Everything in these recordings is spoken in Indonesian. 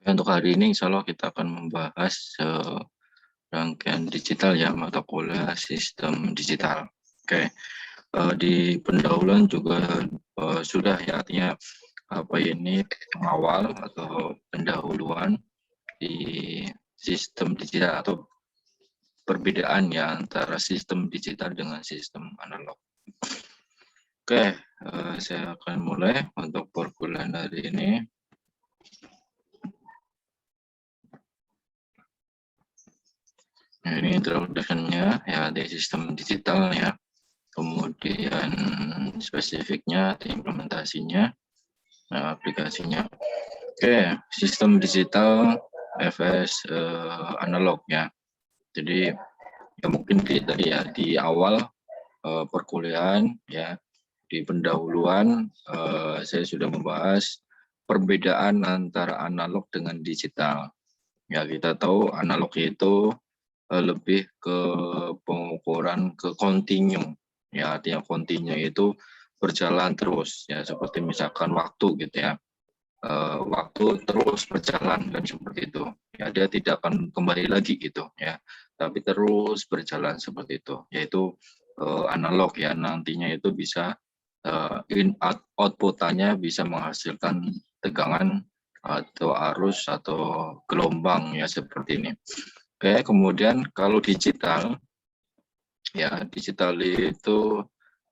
Untuk hari ini insya Allah kita akan membahas rangkaian digital ya, mata kuliah sistem digital. Oke, di pendahuluan juga sudah ya, artinya apa ini pengawal atau pendahuluan di sistem digital atau perbedaan ya antara sistem digital dengan sistem analog. Oke, saya akan mulai untuk perkuliahan hari ini. Nah, ini introduction-nya ya di sistem digital ya. Kemudian spesifiknya, implementasinya, aplikasinya. Oke, sistem digital FS analog ya. Jadi ya mungkin tadi ya di awal perkuliahan ya, di pendahuluan saya sudah membahas perbedaan antara analog dengan digital. Ya, kita tahu analog itu lebih ke pengukuran ke kontinu. Ya, artinya kontinu itu berjalan terus ya, seperti misalkan waktu gitu ya. Waktu terus berjalan dan seperti itu. Ya, dia tidak akan kembali lagi gitu ya. Tapi terus berjalan seperti itu, yaitu analog ya, nantinya itu bisa output-nya bisa menghasilkan tegangan atau arus atau gelombang ya, seperti ini. Oke, kemudian kalau digital ya, digital itu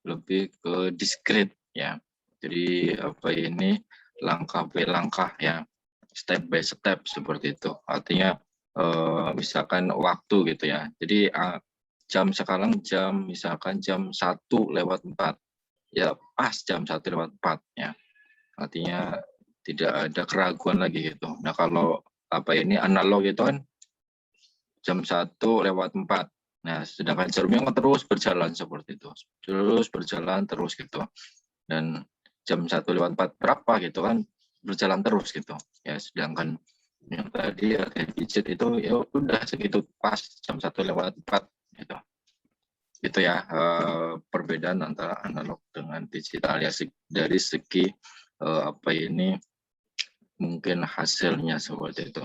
lebih ke diskret ya. Jadi apa ini langkah by langkah ya, step by step seperti itu. Artinya misalkan waktu gitu ya. Jadi jam sekarang misalkan jam 1:04 ya, pas jam 1:04 ya. Artinya tidak ada keraguan lagi gitu. Nah, kalau apa ini analog itu kan jam 1:04. Nah, sedangkan jarumnya terus berjalan seperti itu. Terus berjalan terus gitu. Dan jam 1:04 berapa gitu kan berjalan terus gitu. Ya, sedangkan yang tadi ya digit itu ya udah segitu pas jam 1:04 gitu. Itu ya perbedaan antara analog dengan digital ya, dari segi apa ini mungkin hasilnya seperti itu.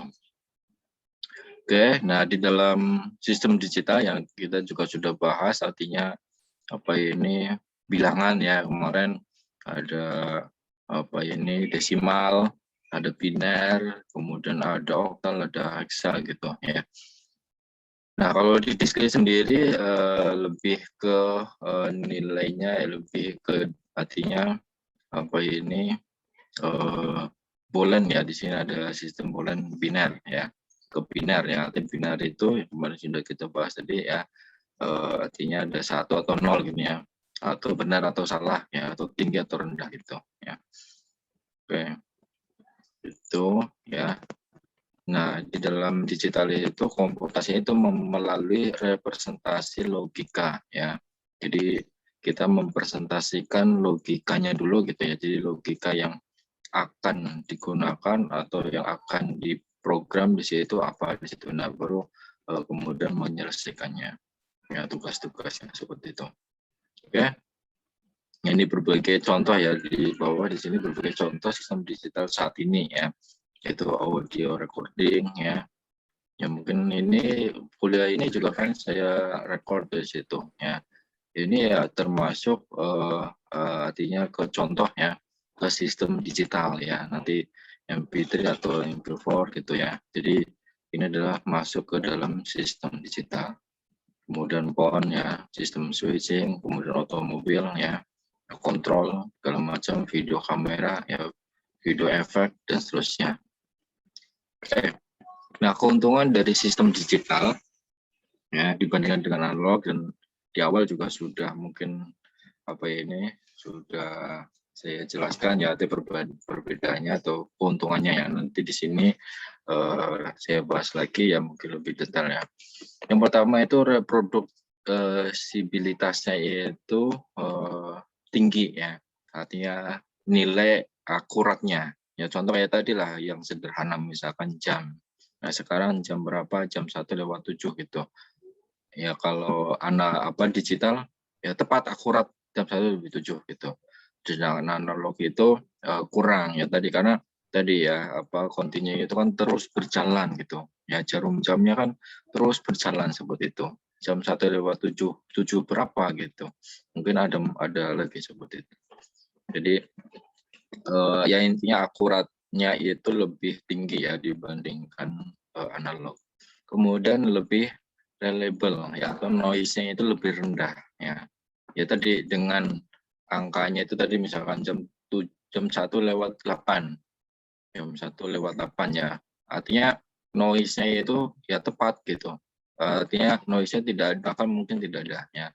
Oke, nah di dalam sistem digital yang kita juga sudah bahas, artinya apa ini bilangan ya, kemarin ada apa ini desimal, ada biner, kemudian ada oktal, ada heksa gitu ya. Nah, kalau di diskret sendiri lebih ke nilainya, lebih ke artinya apa ini boolean ya, di sini ada sistem boolean biner ya, ke biner ya. Arti biner itu kemarin sudah kita bahas tadi ya, artinya ada 1 atau 0 gitu ya, atau benar atau salah ya, atau tinggi atau rendah gitu ya. Oke, itu ya. Nah, di dalam digital itu komputasi itu melalui representasi logika ya. Jadi kita mempresentasikan logikanya dulu gitu ya. Jadi logika yang akan digunakan atau yang akan diprogram di situ apa di situ. Nah, baru kemudian menyelesaikannya ya, tugas-tugasnya seperti itu. Oke. Ini berbagai contoh ya, di bawah di sini berbagai contoh sistem digital saat ini ya, yaitu audio recording ya. Ya mungkin ini kuliah ini juga kan saya record di situ ya. Ini ya termasuk artinya ke contoh ya, ke sistem digital ya, nanti MP3 atau MP4 gitu ya. Jadi ini adalah masuk ke dalam sistem digital. Kemudian PON ya, sistem switching, kemudian otomobil ya, kontrol segala macam, video kamera ya, video efek dan seterusnya. Oke. Nah, keuntungan dari sistem digital ya dibandingkan dengan analog, dan di awal juga sudah mungkin apa ini sudah saya jelaskan ya, ada perbedaannya atau keuntungannya ya. Nanti di sini saya bahas lagi ya, mungkin lebih detail ya. Yang pertama itu reproduksibilitasnya itu tinggi ya, artinya nilai akuratnya ya. Contoh kayak tadi lah yang sederhana, misalkan jam. Nah, sekarang jam berapa? Jam 1:07 gitu. Ya kalau digital ya tepat akurat jam 1:07 gitu. Sedangkan analog itu kurang ya tadi, karena tadi ya apa continue itu kan terus berjalan gitu. Ya jarum jamnya kan terus berjalan seperti itu. Jam 1:07 berapa gitu. Mungkin ada lagi seperti itu. Jadi ya intinya akuratnya itu lebih tinggi ya dibandingkan analog. Kemudian lebih reliable ya, atau noise-nya itu lebih rendah ya. Ya tadi dengan angkanya itu tadi misalkan jam 1:08, ya. Artinya noise-nya itu ya tepat gitu. Artinya noise-nya tidak ada, bahkan mungkin tidak ada ya.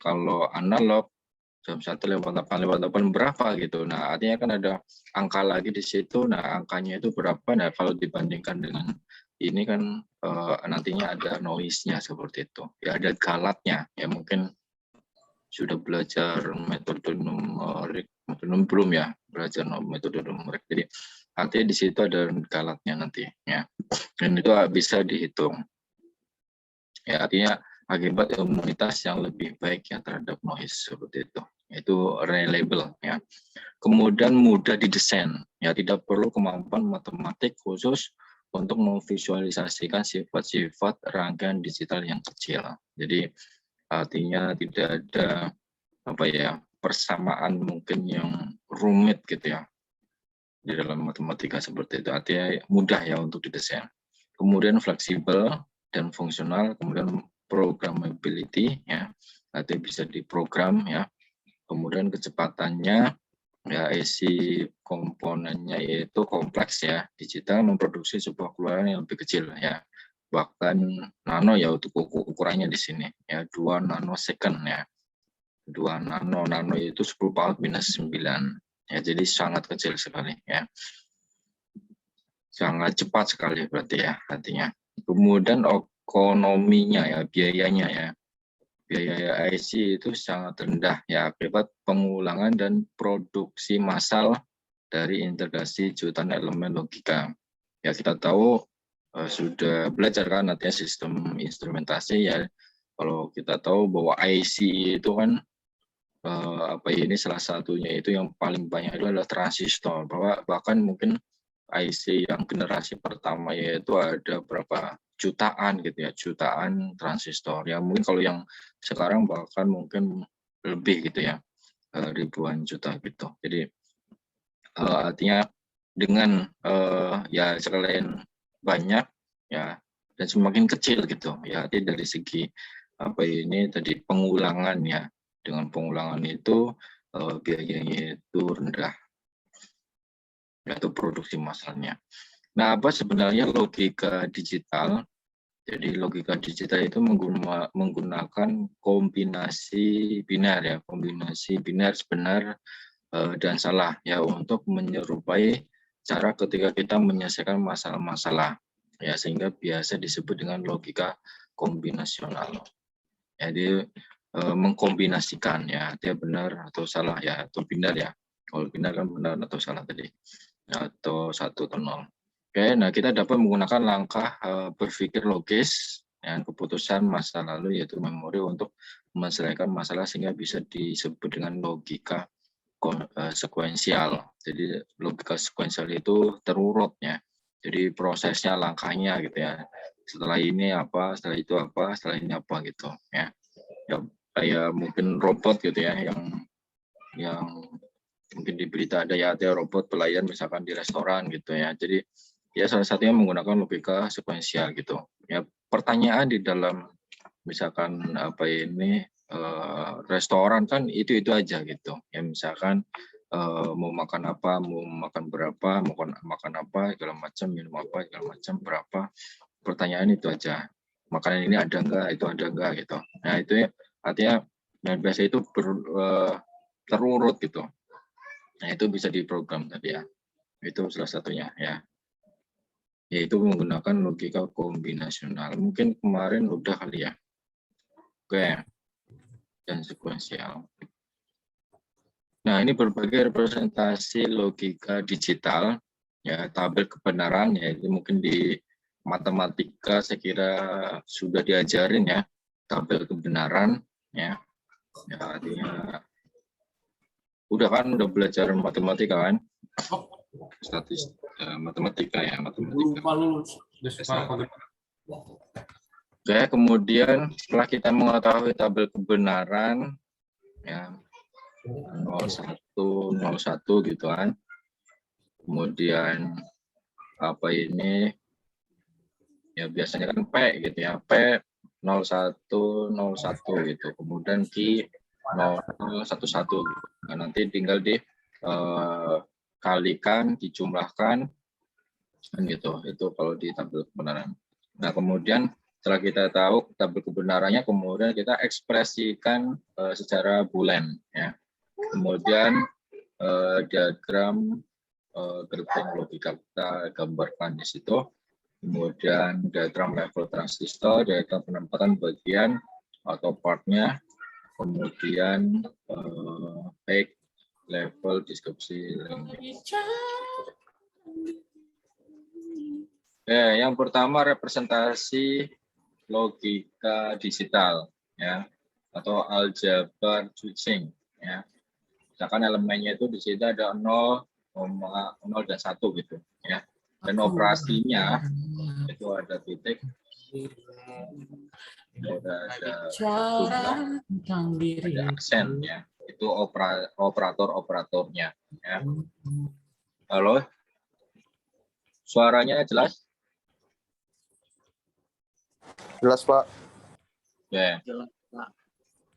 Kalau analog jam 1:08 berapa gitu. Nah, artinya kan ada angka lagi di situ. Nah, angkanya itu berapa? Nah, kalau dibandingkan dengan ini kan nantinya ada noise-nya seperti itu. Ya ada galatnya. Ya mungkin sudah belajar metode numerik belum ya, belajar metode numerik. Jadi artinya di situ ada galatnya nanti ya. Dan itu bisa dihitung. Ya artinya akibat imunitas yang lebih baik ya terhadap noise seperti itu reliable ya. Kemudian mudah didesain ya, tidak perlu kemampuan matematik khusus untuk memvisualisasikan sifat-sifat rangkaian digital yang kecil. Jadi artinya tidak ada apa ya persamaan mungkin yang rumit gitu ya di dalam matematika seperti itu. Artinya mudah ya untuk didesain. Kemudian fleksibel dan fungsional, kemudian programmability ya, artinya bisa diprogram ya. Kemudian kecepatannya ya, isi komponennya yaitu kompleks ya, digital memproduksi sebuah keluaran yang lebih kecil ya, bahkan nano ya untuk ukurannya di sini ya 2 nanosecond ya, 2 nano itu 10 power minus 9 ya, jadi sangat kecil sekali ya, sangat cepat sekali berarti ya artinya. Kemudian ekonominya ya, biayanya ya, biaya IC itu sangat rendah ya akibat pengulangan dan produksi massal dari integrasi jutaan elemen logika. Ya kita tahu sudah belajar kan nantinya sistem instrumentasi ya. Kalau kita tahu bahwa IC itu kan ini salah satunya itu yang paling banyak itu adalah transistor. Bahkan mungkin IC yang generasi pertama yaitu ada berapa jutaan gitu ya, jutaan transistor. Ya mungkin kalau yang sekarang bahkan mungkin lebih gitu ya, ribuan juta gitu. Jadi artinya dengan ya selain banyak ya dan semakin kecil gitu ya, artinya dari segi ini tadi pengulangan ya, dengan pengulangan itu biayanya itu rendah atau produksi massalnya. Nah, apa sebenarnya logika digital? Jadi logika digital itu menggunakan kombinasi biner ya, kombinasi biner benar dan salah ya, untuk menyerupai cara ketika kita menyelesaikan masalah-masalah ya, sehingga biasa disebut dengan logika kombinasional. Jadi mengkombinasikan ya, dia benar atau salah ya, atau biner ya. Kalau biner kan benar atau salah tadi, atau 1 atau 0. Oke, nah kita dapat menggunakan langkah berpikir logis dan keputusan masa lalu yaitu memori untuk menyelesaikan masalah sehingga bisa disebut dengan logika sekuensial. Jadi logika sekuensial itu terurut ya. Jadi prosesnya, langkahnya gitu ya. Setelah ini apa, setelah itu apa, setelah ini apa gitu ya. Ya kayak mungkin robot gitu ya, yang mungkin di berita ada ya, ada robot pelayan misalkan di restoran gitu ya. Jadi ya salah satunya menggunakan logika sekuensial gitu. Ya pertanyaan di dalam misalkan restoran kan itu aja gitu. Ya misalkan mau makan apa, mau makan berapa, mau makan apa, segala macam, minum apa, segala macam, berapa. Pertanyaan itu aja. Makanan ini ada enggak, itu ada enggak gitu. Nah itu ya artinya biasa itu terurut gitu. Nah itu bisa diprogram tadi ya. Itu salah satunya ya. Yaitu menggunakan logika kombinasional. Mungkin kemarin udah kali ya. Oke. Dan sekuensial. Nah, ini berbagai representasi logika digital, ya tabel kebenaran, ya itu mungkin di matematika saya kira sudah diajarin ya, tabel kebenaran, ya artinya udah belajar matematika kan, matematika ya, matematika. Lupa lulus. Oke, kemudian setelah kita mengetahui tabel kebenaran ya 0101 gitu kan. Kemudian apa ini ya biasanya kan P gitu ya, P 0101 gitu. Kemudian Q 0011 gitu. Nah, nanti tinggal dikalikan, dijumlahkan kan gitu. Itu kalau di tabel kebenaran. Nah, kemudian setelah kita tahu tabel kebenarannya, kemudian kita ekspresikan secara bulan ya. Kemudian diagram gerbang logika kita gambarkan di situ. Kemudian diagram level transistor, diagram penempatan bagian atau partnya, kemudian baik level deskripsi. Yang pertama representasi logika digital ya, atau aljabar switching ya. Misalkan elemennya itu di sini ada 0, 0 dan 1 gitu ya. Dan operasinya itu ada titik, ada aksen ya. Itu operator-operatornya ya. Halo? Suaranya jelas? Jelas, Pak. Ya.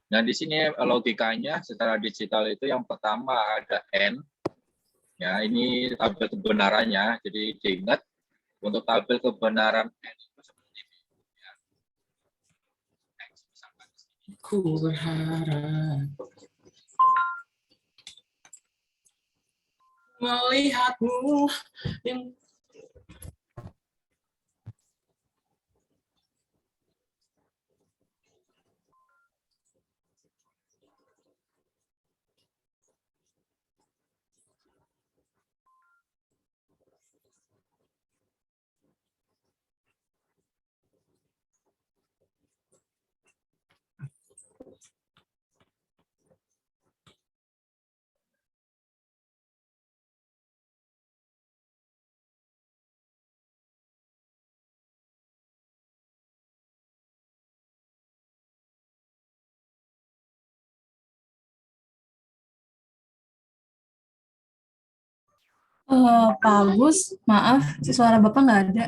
Nah, di sini logikanya secara digital itu yang pertama ada N. Ya, ini tabel kebenarannya. Jadi diingat untuk tabel kebenaran N itu seperti ini. Ya. Ku berharap melihatmu. Pak Agus, maaf, suara Bapak nggak ada.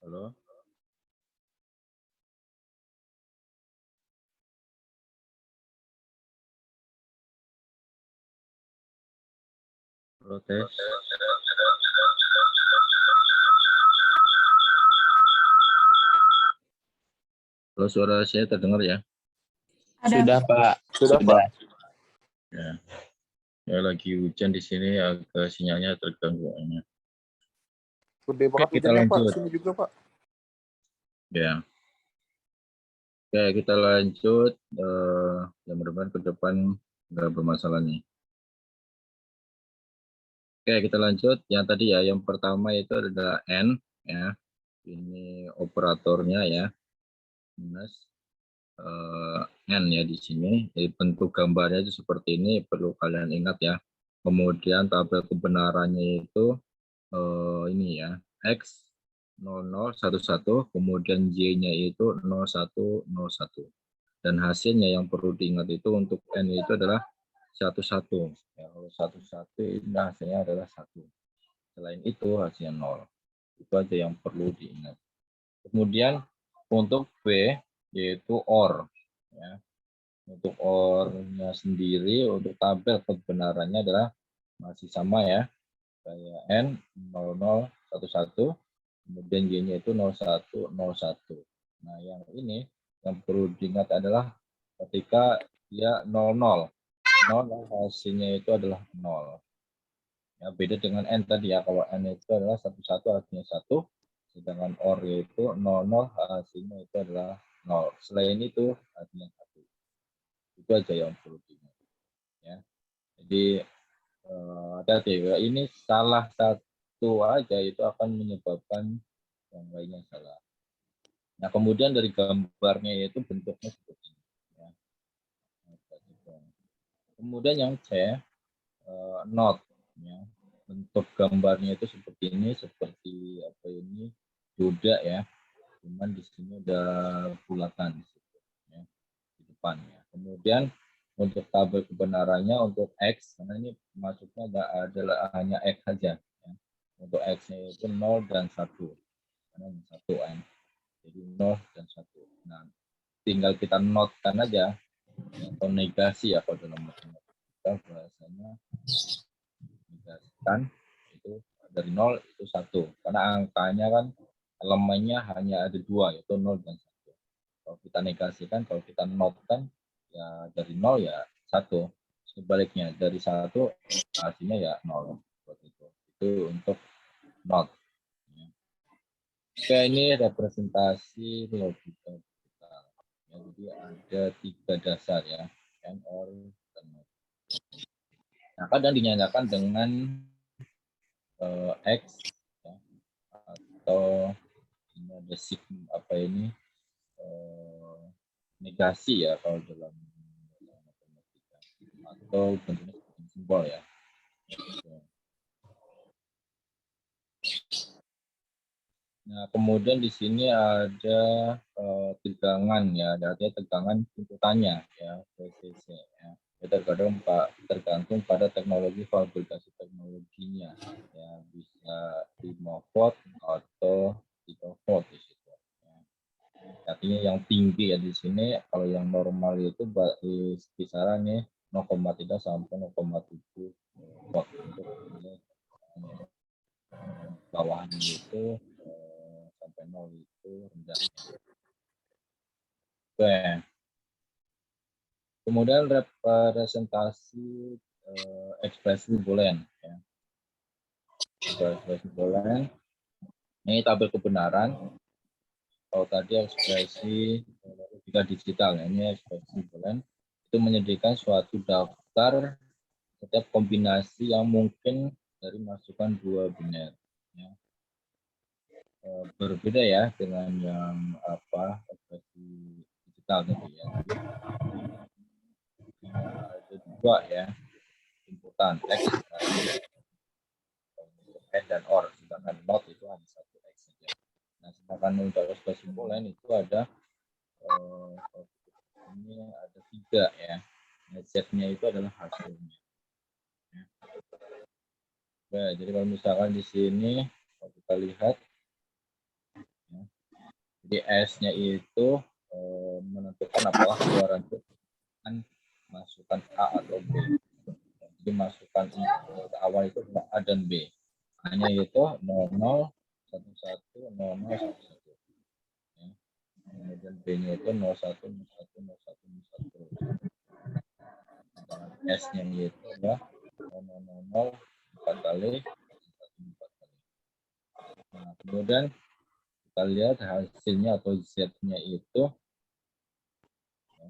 Halo? Halo, tes. Halo, suara saya terdengar ya? Ada. Sudah, Pak. Sudah, Pak. Ya. Ya, lagi hujan di sini, agak sinyalnya terganggu. Gede banget Oke, kita hujannya, Pak. lanjut. Sini juga, Pak. Ya. Oke, kita lanjut. Yang mudah-mudahan ke depan nggak bermasalah nih. Oke, kita lanjut. Yang tadi ya, yang pertama itu adalah N. Ya. Ini operatornya ya. Minus. N ya di sini. Jadi bentuk gambarnya itu seperti ini, perlu kalian ingat ya. Kemudian tabel kebenarannya itu ini ya, X 0011, kemudian Y-nya itu 0101. Dan hasilnya yang perlu diingat itu untuk N itu adalah 11. Ya, kalau 11 ini hasilnya adalah 1. Selain itu hasilnya 0. Itu aja yang perlu diingat. Kemudian untuk B yaitu OR. Ya. Untuk OR-nya sendiri, untuk tabel kebenarannya adalah masih sama ya. Kayak N 0011, kemudian Y-nya itu 0101. Nah, yang ini yang perlu diingat adalah ketika dia 00, hasilnya itu adalah 0. Ya, beda dengan N tadi ya, kalau N itu adalah 11 artinya 1, sedangkan OR yaitu 00 hasilnya itu adalah 0. Selain itu artinya 1. Itu aja yang perlu diingat. Ya. Jadi hati-hati, ini salah satu aja itu akan menyebabkan yang lainnya salah. Nah, kemudian dari gambarnya itu bentuknya seperti ini. Ya. Kemudian yang C, not. Ya. Bentuk gambarnya itu seperti ini, seperti apa ini, joda ya. Cuman di sini ada bulatan di situ, ya, di depannya. Kemudian untuk tabel kebenarannya untuk X, karena ini masuknya adalah hanya X saja. Ya. Untuk X-nya itu 0 dan 1. Karena 1 N. Jadi 0 dan 1. Nah, tinggal kita notekan aja, ya, atau negasi ya kalau dalam matematika bahasanya negasikan itu dari 0 itu 1. Karena angkanya kan elemennya hanya ada 2, yaitu 0 dan 1. Kalau kita negasikan, kalau kita notekan, ya dari 0 ya 1. Sebaliknya, dari 1 hasilnya ya 0. Itu untuk not. Oke, ini representasi logika digital. Ya, jadi ada 3 dasar ya, and, or, dan not. Nah, kadang dinyatakan dengan X ya, atau ini ada sigma apa ini negasi ya kalau dalam matematika, atau bentuknya simbol ya. Nah, kemudian di sini ada tegangan ya, artinya tegangan inputannya ya, VCC ya. Tergantung pada teknologi fabrikasi teknologinya ya, bisa 5 volt atau 3 volt di situ. Ya. Artinya yang tinggi ya di sini, kalau yang normal itu di kisarannya 0,3 sampai 0,7 volt. Untuk bawahnya itu sampai 0 itu rendah. Oke. Kemudian representasi ekspresi Boolean. Ya. Ekspresi Boolean. Ini tabel kebenaran. Kalau tadi ekspresi logika digital, ya. Ini ekspresi Boolean. Itu menyediakan suatu daftar setiap kombinasi yang mungkin dari masukan 2 biner. Ya. Berbeda ya dengan yang ekspresi digital tadi ya. Ada 2 ya inputan X dan OR, sedangkan not itu hanya 1 X saja. Nah, sedangkan untuk ekspresi Boolean itu ada ini ada 3 ya. Nah, Z-nya itu adalah hasilnya. Ya. Nah, jadi kalau misalkan di sini kalau kita lihat, ya, jadi S-nya itu menentukan apakah keluaran itu masukkan A atau B. Jadi masukkan awal itu A dan B. Hanya itu 00, 11, 00, 11. Ya. Kemudian B-nya itu 01, 01, 01, 01. S-nya itu ya 000 4 kali, 4 kali. Nah, kemudian kita lihat hasilnya atau Z-nya itu ya,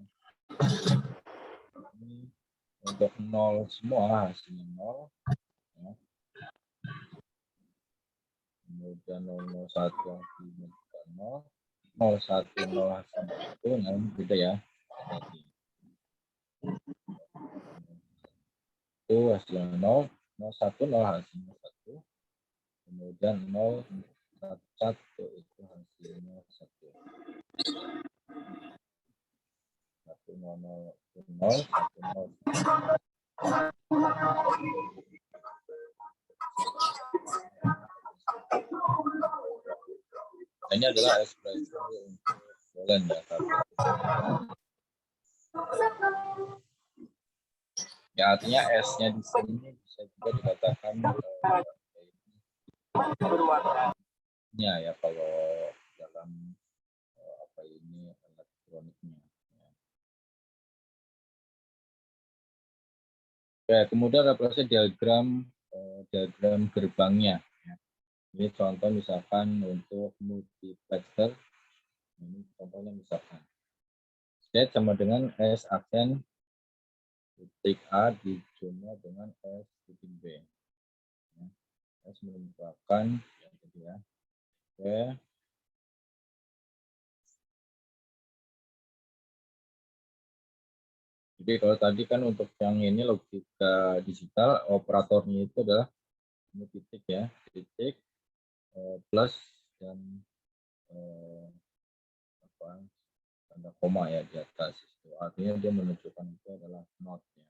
ini untuk 0 semua, hasilnya 0 ya. Kemudian 001 hasilnya juga 0, 010 itu nah ini beda ya. Itu hasilnya 0, 010 hasilnya 1, kemudian 011 itu hasilnya 1. 1010 ini adalah ekspresi untuk boolean ya. Ya artinya S-nya di sini bisa juga dikatakan ya kalau dalam apa ini elektroniknya. Ya, kemudian representasi diagram gerbangnya. Ini contoh misalkan untuk multiplexer. Ini contohnya misalkan state sama dengan S aksen titik A dijumlah dengan S titik B. S merupakan yang tadi ya. Oke. Jadi kalau tadi kan untuk yang ini logika digital, operatornya itu adalah ini titik ya, titik plus dan tanda koma ya di atas. Itu artinya dia menunjukkan itu adalah not ya.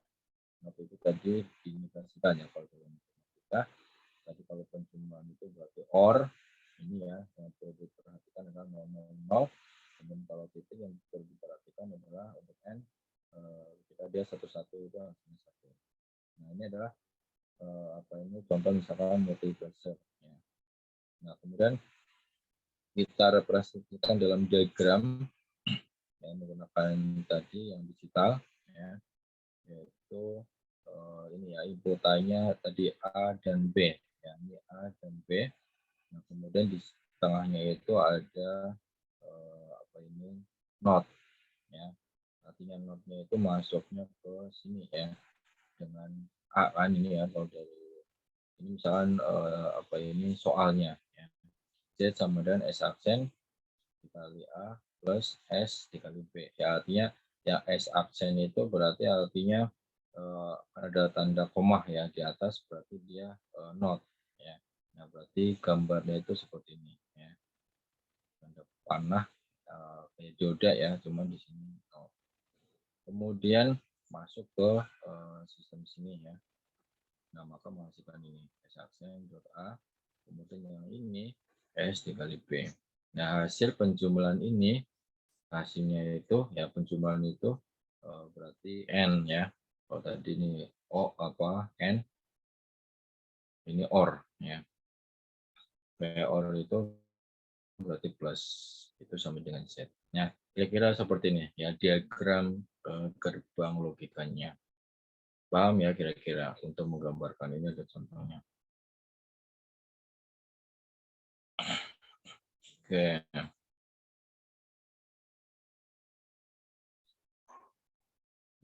Not itu tadi diindikasikan ya kalau dalam matematika. Tadi kalau penjumlahan itu berarti or ini ya yang perlu diperhatikan adalah 000. Kemudian kalau titik yang perlu diperhatikan adalah untuk n ketika dia 11 itu hasilnya 1. Nah ini adalah apa ini contoh misalkan multiplexer ya. Nah kemudian kita representasikan dalam diagram yang menggunakan tadi yang digital ya, yaitu ini ya inputannya tadi A dan B ya, ini A dan B. Nah kemudian di tengahnya itu ada apa ini not ya, artinya notnya itu masuknya ke sini ya dengan A kan ini ya, kalau dari ini misalkan apa ini soalnya ya. Z sama dengan S aksen dikali A plus S dikali B. Ya artinya ya S aksen itu berarti artinya ada tanda koma ya di atas, berarti dia not ya. Nah berarti gambarnya itu seperti ini ya. Tanda panah kayak joda ya, cuma di sini not. Kemudian masuk ke sistem sini ya. Nah maka menghasilkan ini S aksen dot A, kemudian yang ini S dikali B. Nah hasil penjumlahan ini hasilnya itu ya penjumlahan itu berarti N ya. Kalau tadi ini O apa N, ini OR ya. B OR itu berarti plus, itu sama dengan Z. Nah kira-kira seperti ini ya diagram gerbang logikanya. Paham ya kira-kira untuk menggambarkan ini ada contohnya. Oke.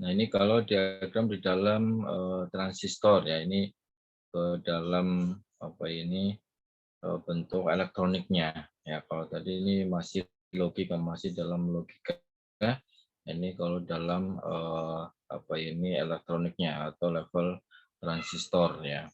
Nah ini kalau diagram di dalam transistor ya, ini ke dalam apa ini bentuk elektroniknya ya. Kalau tadi ini masih logika, masih dalam logika. Ini kalau dalam apa ini elektroniknya atau level transistor ya.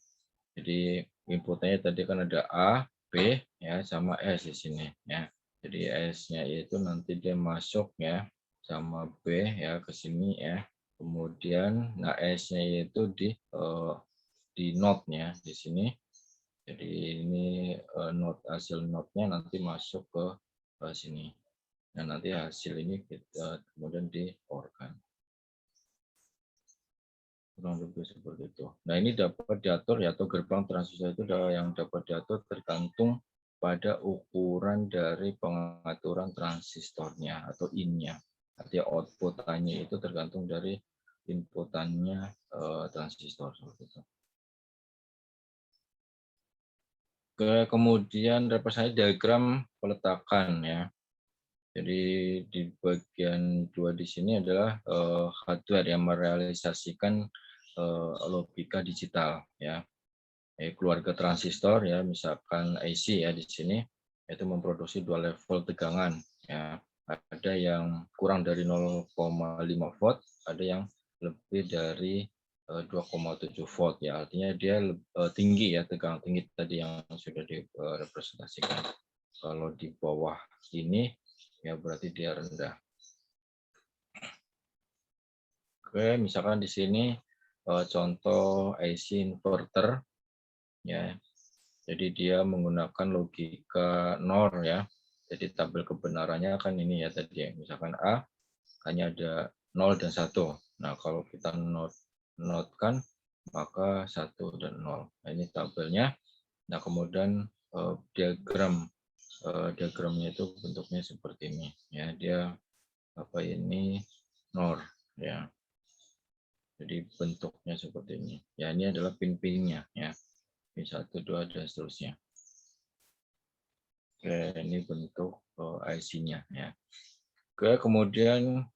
Jadi inputnya tadi kan ada A, B ya sama S di sini ya. Jadi S-nya itu nanti dia masuk ya sama B ya ke sini ya. Kemudian nah S-nya itu di node-nya di sini. Jadi ini node hasil node-nya nanti masuk ke sini. Nah, nanti hasil ini kita kemudian di-OR-kan. Kurang lebih seperti itu. Nah, ini dapat diatur ya, atau gerbang transistor itu yang dapat diatur tergantung pada ukuran dari pengaturan transistornya atau in-nya. Artinya output-nya itu tergantung dari inputannya transistor seperti itu. Kemudian representasi diagram peletakan ya. Jadi di bagian 2 di sini adalah hardware yang merealisasikan logika digital ya. Keluarga transistor ya, misalkan IC ya di sini itu memproduksi 2 level tegangan ya. Ada yang kurang dari 0,5 volt, ada yang lebih dari 2,7 volt ya. Artinya dia tinggi ya, tegangan tinggi tadi yang sudah direpresentasikan. Kalau di bawah ini ya berarti dia rendah. Oke, misalkan di sini contoh IC inverter ya. Jadi dia menggunakan logika NOR ya. Jadi tabel kebenarannya kan ini ya tadi ya. Misalkan A hanya ada 0 dan 1. Nah, kalau kita notkan maka 1 dan 0. Nah, ini tabelnya. Nah, kemudian diagramnya itu bentuknya seperti ini ya. Dia apa ini NOR ya. Jadi bentuknya seperti ini. Ya, ini adalah pin-pinnya ya. Pin 1, 2 dan seterusnya. Oke, ini bentuk IC-nya ya. Oke, kemudian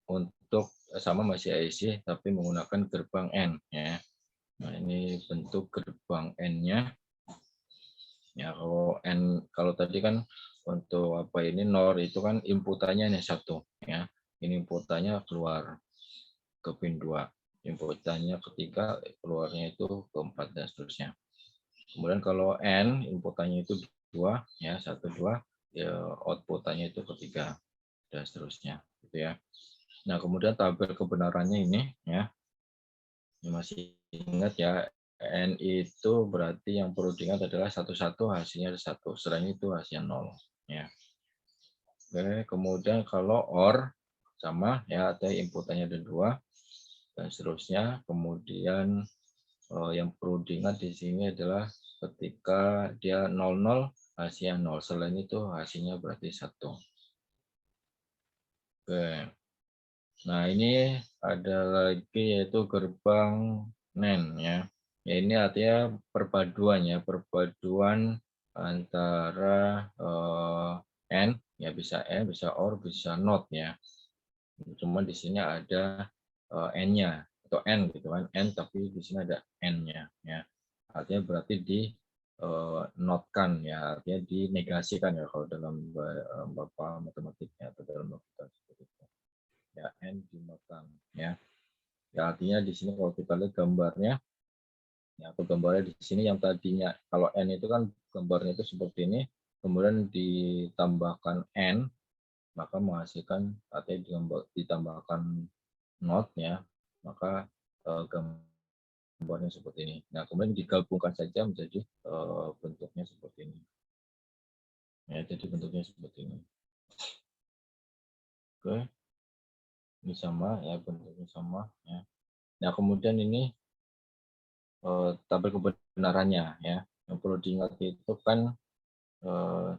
untuk sama masih IC tapi menggunakan gerbang N ya. Nah, ini bentuk gerbang N-nya. Ya, kalau tadi kan untuk apa ini NOR itu kan inputannya hanya satu ya. Ini inputannya keluar ke pin 2. Inputannya ketiga, keluarnya itu ke 4 dan seterusnya. Kemudian kalau N inputannya itu 2 ya, 1 2, ya outputannya itu ketiga dan seterusnya gitu ya. Nah, kemudian tabel kebenarannya ini ya. Ini masih ingat ya, N itu berarti yang perlu diingat adalah satu-satu hasilnya ada 1. Selain itu hasilnya 0 ya. Oke, kemudian kalau OR sama ya, ada inputannya ada 2 dan seterusnya. Kemudian yang perlu diingat di sini adalah ketika dia 00 hasilnya 0. Selain itu hasilnya berarti 1. Oke. Nah, ini ada lagi yaitu gerbang NAND ya. Ya, ini artinya perpaduan ya, perpaduan antara N ya, bisa N, bisa OR, bisa NOT ya. Cuma di sini ada N-nya atau N gitu kan, N tapi di sini ada N-nya ya. Artinya berarti di notkan ya, artinya dinegasikan ya kalau dalam Bapak matematiknya atau dalam logika seperti itu. Ya, N dinotkan ya. Ya, artinya di sini kalau kita lihat gambarnya ya, atau gambarnya di sini yang tadinya kalau N itu kan gambarnya itu seperti ini, kemudian ditambahkan N maka menghasilkan artinya ditambahkan not ya, maka gambarnya seperti ini. Nah, kemudian digabungkan saja menjadi bentuknya seperti ini. Ya, jadi bentuknya seperti ini. Oke, ini sama ya, bentuknya sama ya. Nah, kemudian ini tabel kebenarannya ya. Yang perlu diingat itu kan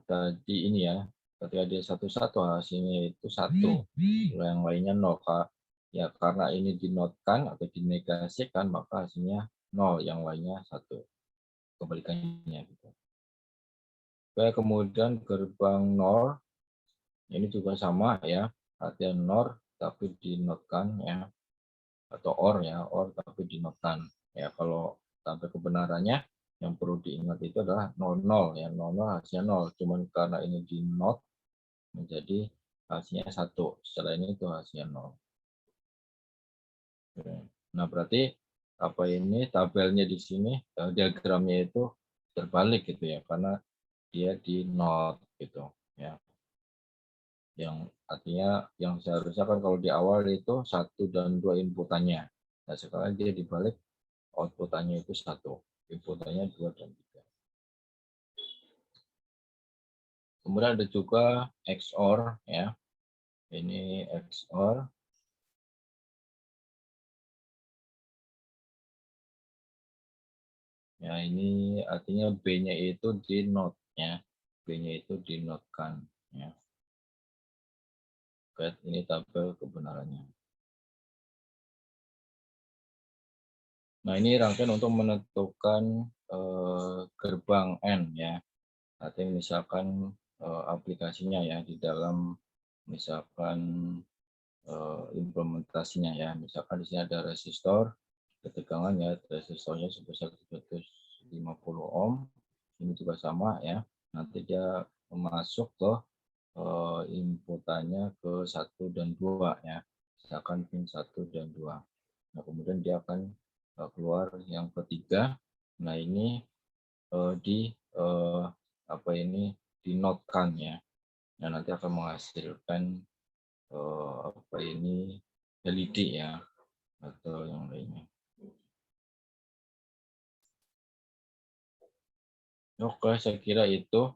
tadi ini ya, ketika dia satu-satu hasilnya itu 1, yang lainnya 0. Ya, karena ini dinotkan atau dinegasikan maka hasilnya 0, yang lainnya 1. Kebalikannya gitu. Oke, kemudian gerbang NOR ini juga sama ya, artinya NOR tapi dinotkan ya, atau OR ya, OR tapi dinotkan ya. Kalau tabel kebenarannya yang perlu diingat itu adalah 00 ya, 00 hasilnya 0, cuman karena ini dinot menjadi hasilnya 1, setelah ini itu hasilnya 0. Oke. Nah, berarti apa ini tabelnya di sini diagramnya itu terbalik gitu ya, karena dia di not gitu ya. Yang artinya yang seharusnya kan kalau di awal itu 1 dan 2 inputannya. Nah, sekarang dia dibalik, outputannya itu 1, inputannya 2 dan 3. Kemudian ada juga XOR ya. Ini XOR. Ya, ini artinya B-nya itu di not ya. B-nya itu dinotkan ya. Oke, ini tabel kebenarannya. Nah, ini rangkaian untuk menentukan gerbang N ya. Artinya misalkan aplikasinya ya di dalam misalkan implementasinya ya. Misalkan di sini ada resistor, ketegangan ya, resistornya sebesar 350 ohm. Ini juga sama ya. Nanti dia masuk ke inputannya ke 1 dan 2 ya. Misalkan pin 1 dan 2. Nah, kemudian dia akan keluar yang ketiga. Nah, ini di dinotkan ya. Nah, nanti akan menghasilkan LED ya atau yang lainnya. Oke, saya kira itu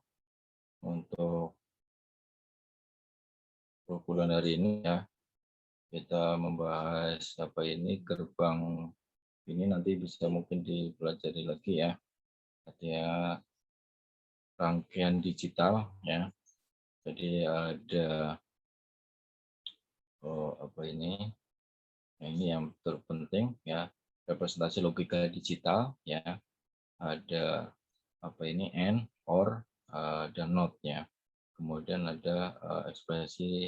untuk bulan hari ini ya. Kita membahas gerbang ini nanti bisa mungkin dipelajari lagi ya. Artinya rangkaian digital ya. Jadi ada nah, ini yang terpenting ya, representasi logika digital ya. Ada AND, OR, dan NOT ya. Kemudian ada ekspresi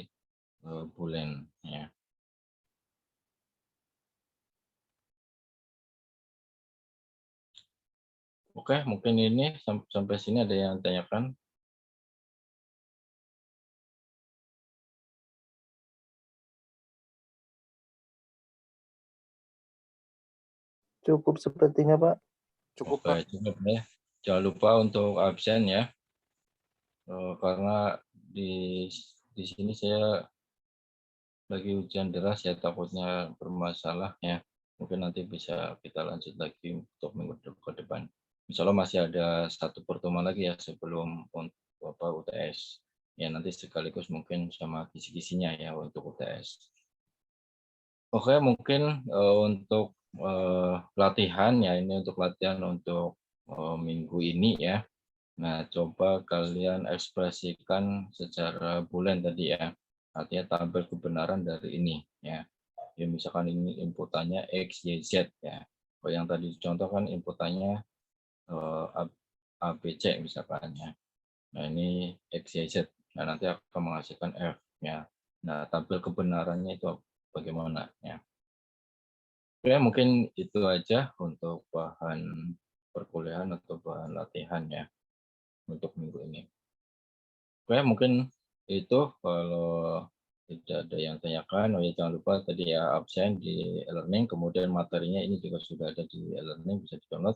Boolean ya. Oke, mungkin ini sampai sini ada yang tanyakan? Cukup sepertinya, Pak. Cukup, Oke, Pak. cukup ya. Jangan lupa untuk absen ya. Karena di sini saya lagi hujan deras ya, takutnya bermasalah ya. Mungkin nanti bisa kita lanjut lagi untuk minggu ke depan. Insya Allah masih ada satu pertemuan lagi ya sebelum UTS. Ya nanti sekaligus mungkin sama kisi-kisinya ya untuk UTS. Oke, mungkin untuk latihan ya, ini untuk latihan untuk minggu ini ya. Nah, coba kalian ekspresikan secara bulan tadi ya. Artinya tabel kebenaran dari ini ya. Ya misalkan ini inputannya X, Y, Z ya. Kalau yang tadi contoh kan inputannya A, B, C misalkan ya. Nah, ini X, Y, Z. Nah, nanti akan menghasilkan F ya. Nah, tabel kebenarannya itu bagaimana ya. Oke, mungkin itu aja untuk bahan perkuliahan atau bahan latihan ya untuk minggu ini. Oke, mungkin itu kalau tidak ada yang tanyakan. Oh ya, jangan lupa tadi ya absen di e-learning, kemudian materinya ini juga sudah ada di e-learning, bisa di-download.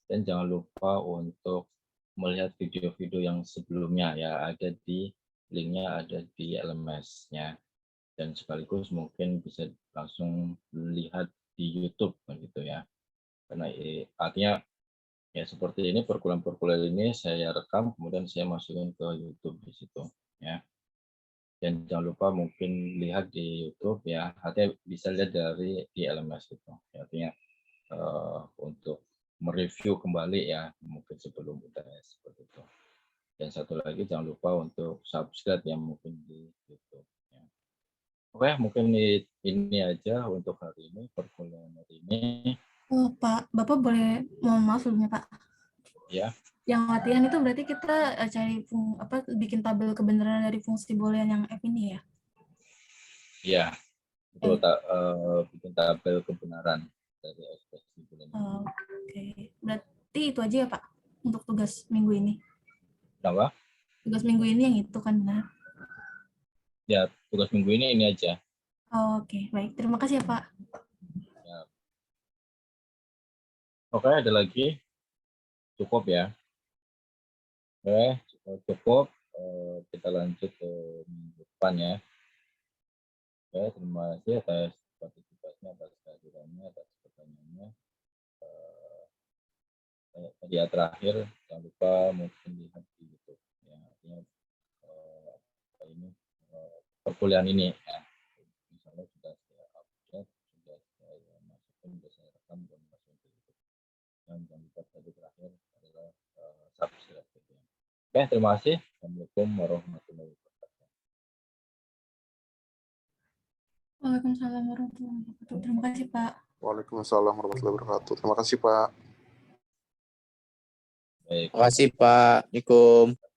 Dan jangan lupa untuk melihat video-video yang sebelumnya ya, ada di linknya ada di LMS-nya. Dan sekaligus mungkin bisa langsung lihat di YouTube begitu ya. Karena artinya ya seperti ini perkuliahan-perkuliahan ini saya rekam kemudian saya masukin ke YouTube di situ ya. Dan jangan lupa mungkin lihat di YouTube ya, artinya bisa lihat dari di LMS itu. Artinya untuk mereview kembali ya mungkin sebelum UTS seperti itu. Dan satu lagi jangan lupa untuk subscribe yang mungkin di YouTube. Ya. Oke, mungkin ini aja untuk hari ini perkuliahan hari ini. Oh, Pak, Bapak boleh mohon maaf sebelumnya, Pak. Ya. Yang latihan itu berarti kita cari bikin tabel kebenaran dari fungsi boolean yang F ini ya? Iya. Betul, bikin tabel kebenaran dari ekspresi boolean. Oke. Berarti itu aja ya, Pak, untuk tugas minggu ini. Kenapa? Tugas minggu ini yang itu kan benar. Ya, tugas minggu ini aja. Oke, baik. Terima kasih ya, Pak. Ya. Oke, ada lagi? Cukup ya? Oke, cukup. Kita lanjut ke minggu depan ya. Oke, terima kasih atas partisipasinya, atas kehadirannya, atas pertanyaannya. Tadi ya terakhir, jangan lupa mungkin lihat di YouTube. Ya, artinya perkuliahan ini ya. Misalnya sudah saya upload, sudah saya masukkan, sudah saya rekam dan masukin ke YouTube. Dan jangan lupa tadi terakhir adalah subscribe. Oke, terima kasih. Assalamualaikum warahmatullahi wabarakatuh. Waalaikumsalam warahmatullahi wabarakatuh. Terima kasih, Pak. Waalaikumsalam warahmatullahi wabarakatuh. Terima kasih, Pak. Baik. Terima kasih Pak. Assalamualaikum.